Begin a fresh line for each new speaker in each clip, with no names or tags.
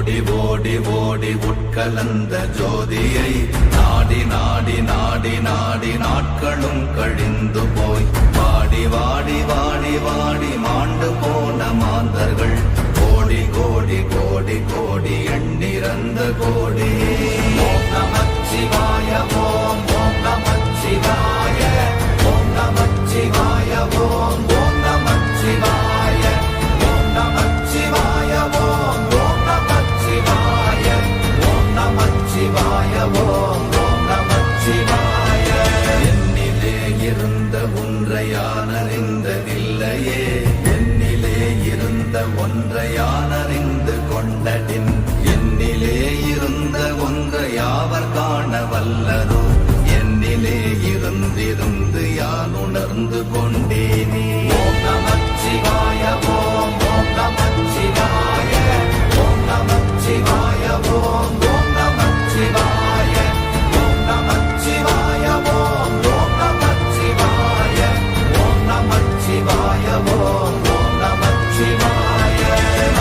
ஓடி ஓடி ஓடி உட்கலந்த ஜோதியை நாடி நாடி நாடி நாடி நாட்களும் கழிந்து போய் வாடி வாடி வாடி வாடி மாண்டு போன மாந்தர்கள் கோடி கோடி கோடி கோடி எண்ணிறந்த கோடி. ஓம் நமச்சிவாய ஓம் ஓம் நமச்சிவாய ஓம் நமச்சிவாய ஓம் ஓம் நமச்சிவாய ஓம் நமச்சிவாய ஓம் ஓம் நமச்சிவாய ஓம் நமச்சிவாய ஓம் ஓம் நமச்சிவாய. என்னிலே இருந்த ஒன்றை யான் அறிந்ததில்லையே, என்னிலே இருந்த ஒன்றை யான் அறிந்து கொண்டடின், என்னிலே இருந்த ஒன்றை யாவர் காண வல்லதோ, என்னிலே இருந்திருந்து யான் உணர்ந்து கொண்டேனே. ஓம் நமச்சிவாய ஓம் ஓம் நமச்சிவாய ஓம் நமச்சிவாய ஓம் ஓம் நமச்சிவாய ஓம் நமச்சிவாய ஓம் ஓம் நமச்சிவாய ஓம் நமச்சிவாய ஓம் ஓம் நமச்சிவாய.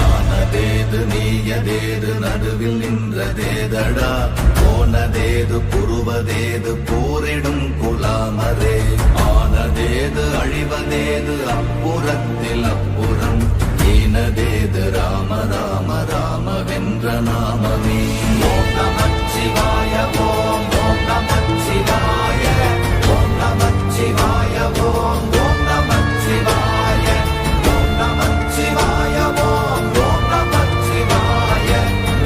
ஆனதேது நீயதேது நடுவில் நின்றதேதடா, போனதேது புருவதேது போரிடும் குலாமரே, ஆனதேது அழிவதேது அப்புறத்தில் அப்புறம், ஈனதேது ராம ராம ராம வென்ற நாமமே. ஓம் நமச்சிவாய ஓம் ஓம் நமச்சிவாய ஓம் நமச்சிவாய ஓம் ஓம் நமச்சிவாய ஓம் நமச்சிவாய ஓம் ஓம் நமச்சிவாய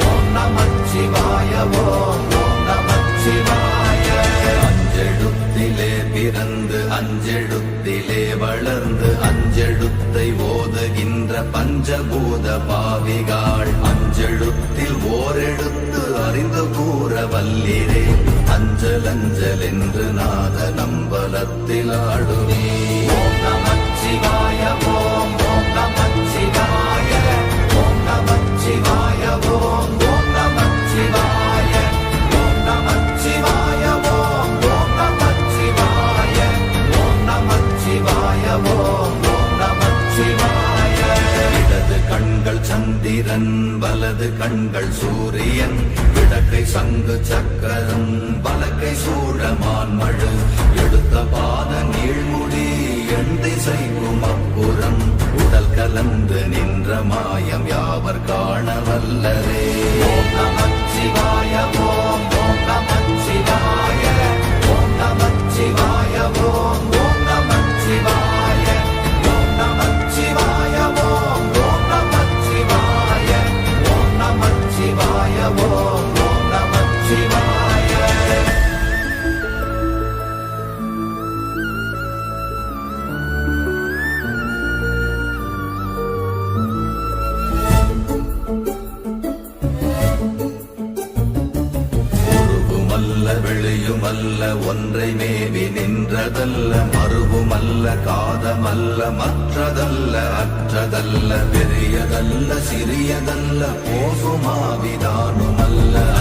ஓம் நமச்சிவாய ஓம் ஓம் நமச்சிவாய. அஞ்செழுத்திலே பிறந்து அஞ்செழுத்திலே வளர்ந்து அஞ்செழுத்தை ஓதுகின்ற பஞ்சபூத பாவிகாள், அஞ்செழுத்தில் ஓரெழுத்து அறிந்து கூற வல்லிரே, அஞ்சல் அஞ்சல் என்று நாத நம்பலத்தில் ஆடுவே. ஓம் நமச்சிவாய ஓம் ஓம் நமச்சிவாய ஓம் நமச்சிவாய ஓம் ஓம் நமச்சிவாய ஓம் நமச்சிவாய ஓம் ஓம் நமச்சிவாய ஓம் நமச்சிவாய ஓம் ஓம் நமச்சிவாய. இடது கண்கள் சந்திரன் வலது கண்கள் சூரியன், இடக்கை சங்கு சக்கரம் வலக்கை சூழமான்மழு, எடுத்த பாத நீழ்முடி எண் திசைக்கும் அப்புறம், உடல் கலந்து நின்ற மாயம் யாவர் காண வல்லரே. ஓம் நமச்சிவாய ஓம் ஓம் நமச்சிவாய ஓம் நமச்சிவாய ஓம் ஓம் நமச்சிவாய ஓம் நமச்சிவாய ஓம் ஓம் நமச்சிவாய ஓம் நமச்சிவாய ஓம் ஓம் நமச்சிவாய. வெளியுமல்ல ஒன்றை மேவி நின்றதல்ல, மறுவுமல்ல காதமல்ல மற்றதல்ல அற்றதல்ல, பெரியதல்ல சிறியதல்ல போகுமாவிதானுமல்ல,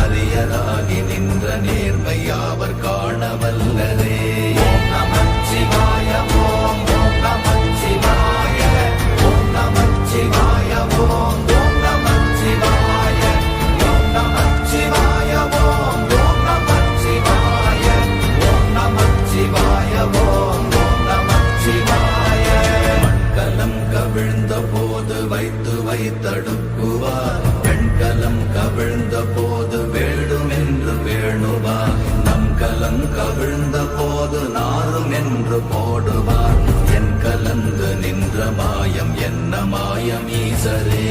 அரியதாகி நின்ற நேர்மை யாவர் காண வல்லரே. ஓம் நமச்சிவாய ஓம் ஓம் நமச்சிவாய ஓம் நமச்சிவாய ஓம் ஓம் நமச்சிவாய ஓம் நமச்சிவாய ஓம் ஓம் நமச்சிவாய ஓம் நமச்சிவாய ஓம் ஓம் நமச்சிவாய. மண்கலம் கவிழ்ந்த போது வைத்து வைத்தடுக்குவார், பெண்கலம் கவிழ்ந்த போது வேடும் என்று வேணுவார், நம் கலம் கவிழ்ந்த போது நாரும் என்று போடுவார், என் கலந்து நின்ற மாயம் என்ன மாயம் ஈசரே.